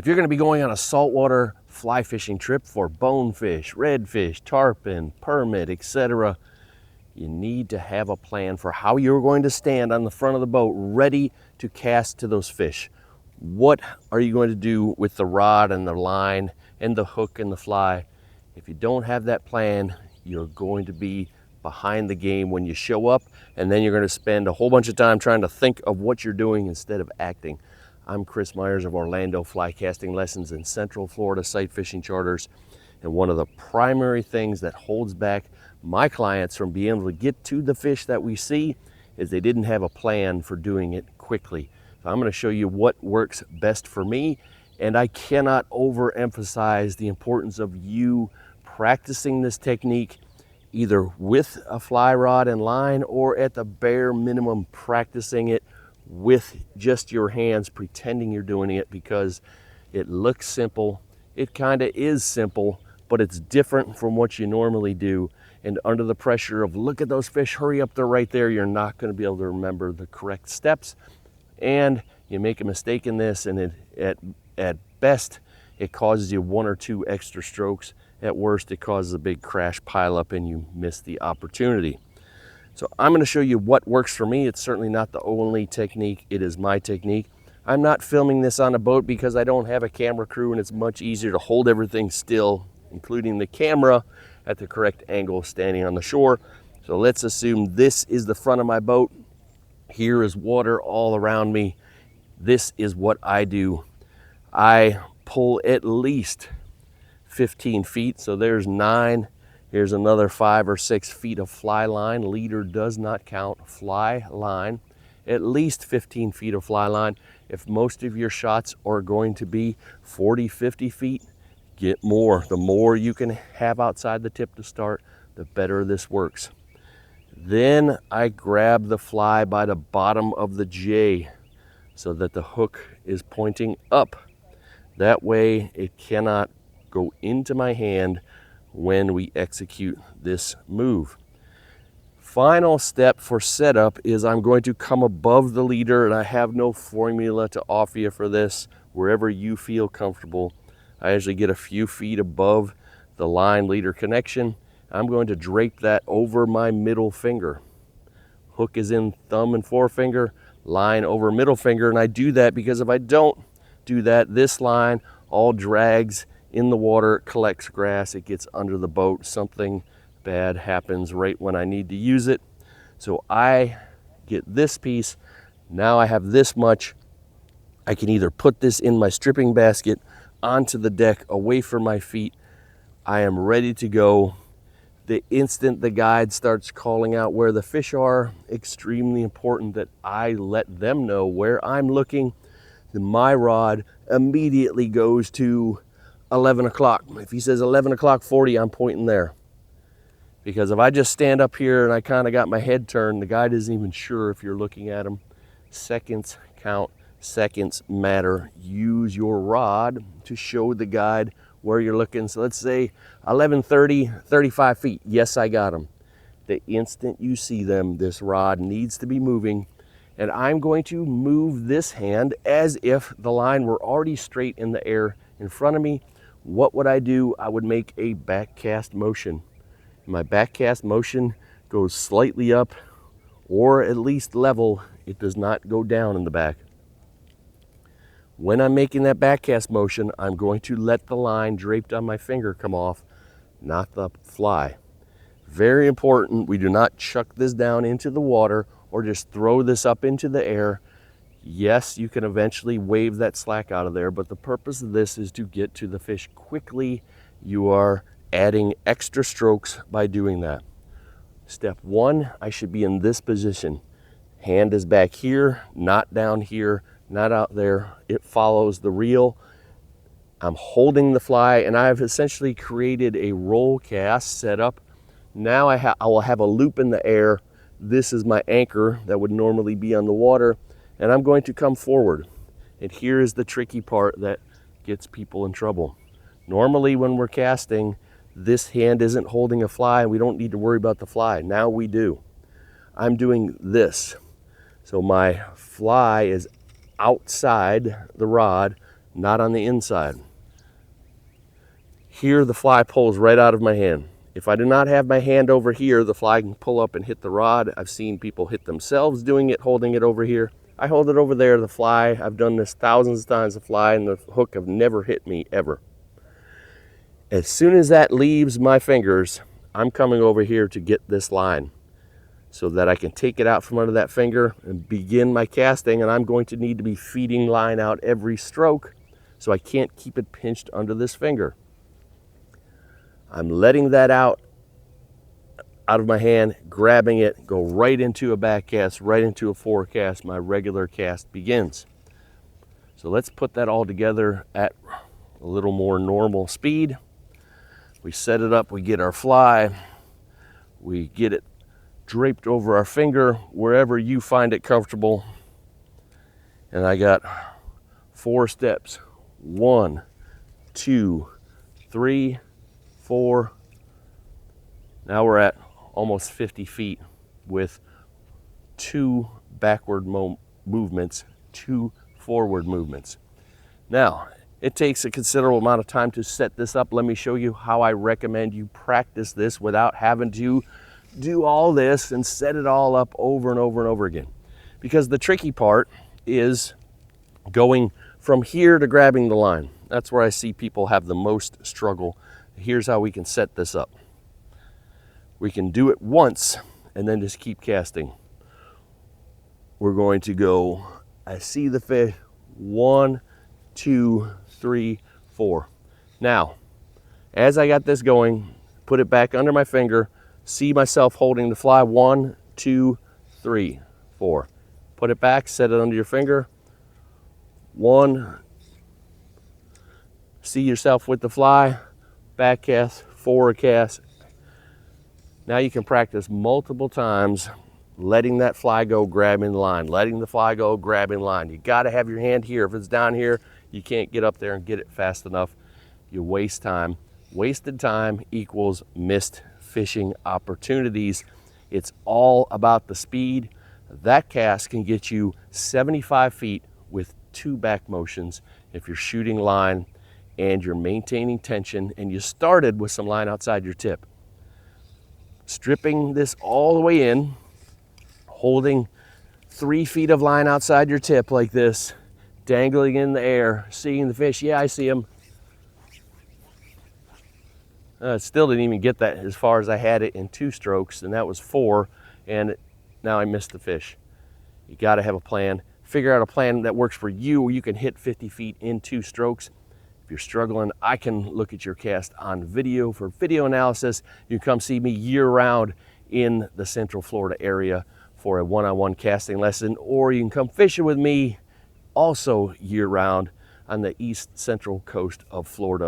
If you're going to be going on a saltwater fly fishing trip for bonefish, redfish, tarpon, permit, etc., you need to have a plan for how you're going to stand on the front of the boat ready to cast to those fish. What are you going to do with the rod and the line and the hook and the fly? If you don't have that plan, you're going to be behind the game when you show up, and then you're going to spend a whole bunch of time trying to think of what you're doing instead of acting. I'm Chris Myers of Orlando Fly Casting Lessons in Central Florida Sight Fishing Charters, and one of the primary things that holds back my clients from being able to get to the fish that we see is they didn't have a plan for doing it quickly. So I'm going to show you what works best for me, and I cannot overemphasize the importance of you practicing this technique either with a fly rod and line, or at the bare minimum practicing it with just your hands, pretending you're doing it, because it looks simple. It kind of is simple, but it's different from what you normally do. And under the pressure of look at those fish, hurry up, they're right there, you're not going to be able to remember the correct steps. And you make a mistake in this, and at best, it causes you one or two extra strokes. At worst, it causes a big crash pileup and you miss the opportunity. So I'm going to show you what works for me. It's certainly not the only technique. It is my technique. I'm not filming this on a boat because I don't have a camera crew, and it's much easier to hold everything still, including the camera, at the correct angle standing on the shore. So let's assume this is the front of my boat. Here is water all around me. This is what I do. I pull at least 15 feet. So there's 9. Here's another 5 or 6 feet of fly line. Leader does not count. Fly line. At least 15 feet of fly line. If most of your shots are going to be 40, 50 feet, get more. The more you can have outside the tip to start, the better this works. Then I grab the fly by the bottom of the J so that the hook is pointing up. That way it cannot go into my hand when we execute this move. Final step for setup is I'm going to come above the leader, and I have no formula to offer you for this. Wherever you feel comfortable, I usually get a few feet above the line leader connection. I'm going to drape that over my middle finger. Hook is in thumb and forefinger, line over middle finger, and I do that because if I don't do that, this line all drags in the water, collects grass, it gets under the boat, something bad happens right when I need to use it. So I get this piece. Now I have this much. I can either put this in my stripping basket onto the deck away from my feet. I am ready to go. The instant the guide starts calling out where the fish are, extremely important that I let them know where I'm looking. Then my rod immediately goes to 11 o'clock. If he says 11 o'clock 40, I'm pointing there. Because if I just stand up here and I kind of got my head turned, the guide isn't even sure if you're looking at him. Seconds count, seconds matter. Use your rod to show the guide where you're looking. So let's say 11:30, 35 feet. Yes, I got them. The instant you see them, this rod needs to be moving. And I'm going to move this hand as if the line were already straight in the air in front of me. What would I do? I would make a back cast motion. My back cast motion goes slightly up, or at least level. It does not go down in the back. When I'm making that back cast motion, I'm going to let the line draped on my finger come off, not the fly. Very important, we do not chuck this down into the water or just throw this up into the air. Yes, you can eventually wave that slack out of there, but the purpose of this is to get to the fish quickly. You are adding extra strokes by doing that. Step 1, I should be in this position. Hand is back here, not down here, not out there. It follows the reel. I'm holding the fly, and I've essentially created a roll cast setup. Now I will have a loop in the air. This is my anchor that would normally be on the water, and I'm going to come forward. And here is the tricky part that gets people in trouble. Normally when we're casting, this hand isn't holding a fly, and we don't need to worry about the fly. Now we do. I'm doing this. So my fly is outside the rod. not on the inside. Here the fly pulls right out of my hand. If I do not have my hand over here, the fly can pull up and hit the rod. I've seen people hit themselves doing it, holding it over here. I hold it over there, the fly, I've done this thousands of times, the fly and the hook have never hit me ever. As soon as that leaves my fingers, I'm coming over here to get this line so that I can take it out from under that finger and begin my casting, and I'm going to need to be feeding line out every stroke, so I can't keep it pinched under this finger. I'm letting that out of my hand, grabbing it, go right into a back cast, right into a forecast. My regular cast begins. So let's put that all together at a little more normal speed. We set it up, we get our fly, we get it draped over our finger, wherever you find it comfortable. And I got 4 steps. 1, 2, 3, 4. Now we're at almost 50 feet with 2 backward movements, 2 forward movements. Now, it takes a considerable amount of time to set this up. Let me show you how I recommend you practice this without having to do all this and set it all up over and over and over again. Because the tricky part is going from here to grabbing the line. That's where I see people have the most struggle. Here's how we can set this up. We can do it once and then just keep casting. We're going to go, I see the fish, 1, 2, 3, 4. Now, as I got this going, put it back under my finger, see myself holding the fly, 1, 2, 3, 4. Put it back, set it under your finger, 1, see yourself with the fly, back cast, forward cast. Now you can practice multiple times letting that fly go, grabbing the line, letting the fly go, grabbing the line. You gotta have your hand here. If it's down here, you can't get up there and get it fast enough. You waste time. Wasted time equals missed fishing opportunities. It's all about the speed. That cast can get you 75 feet with 2 back motions if you're shooting line and you're maintaining tension and you started with some line outside your tip. Stripping this all the way in, holding 3 feet of line outside your tip like this, dangling in the air, seeing the fish. Yeah, I see him. Still didn't even get that as far as I had it in 2 strokes, and that was 4, and now I missed the fish. You got to have a plan. Figure out a plan that works for you where you can hit 50 feet in 2 strokes. If you're struggling, I can look at your cast on video for video analysis. You can come see me year-round in the Central Florida area for a one-on-one casting lesson, or you can come fishing with me also year-round on the east central coast of Florida.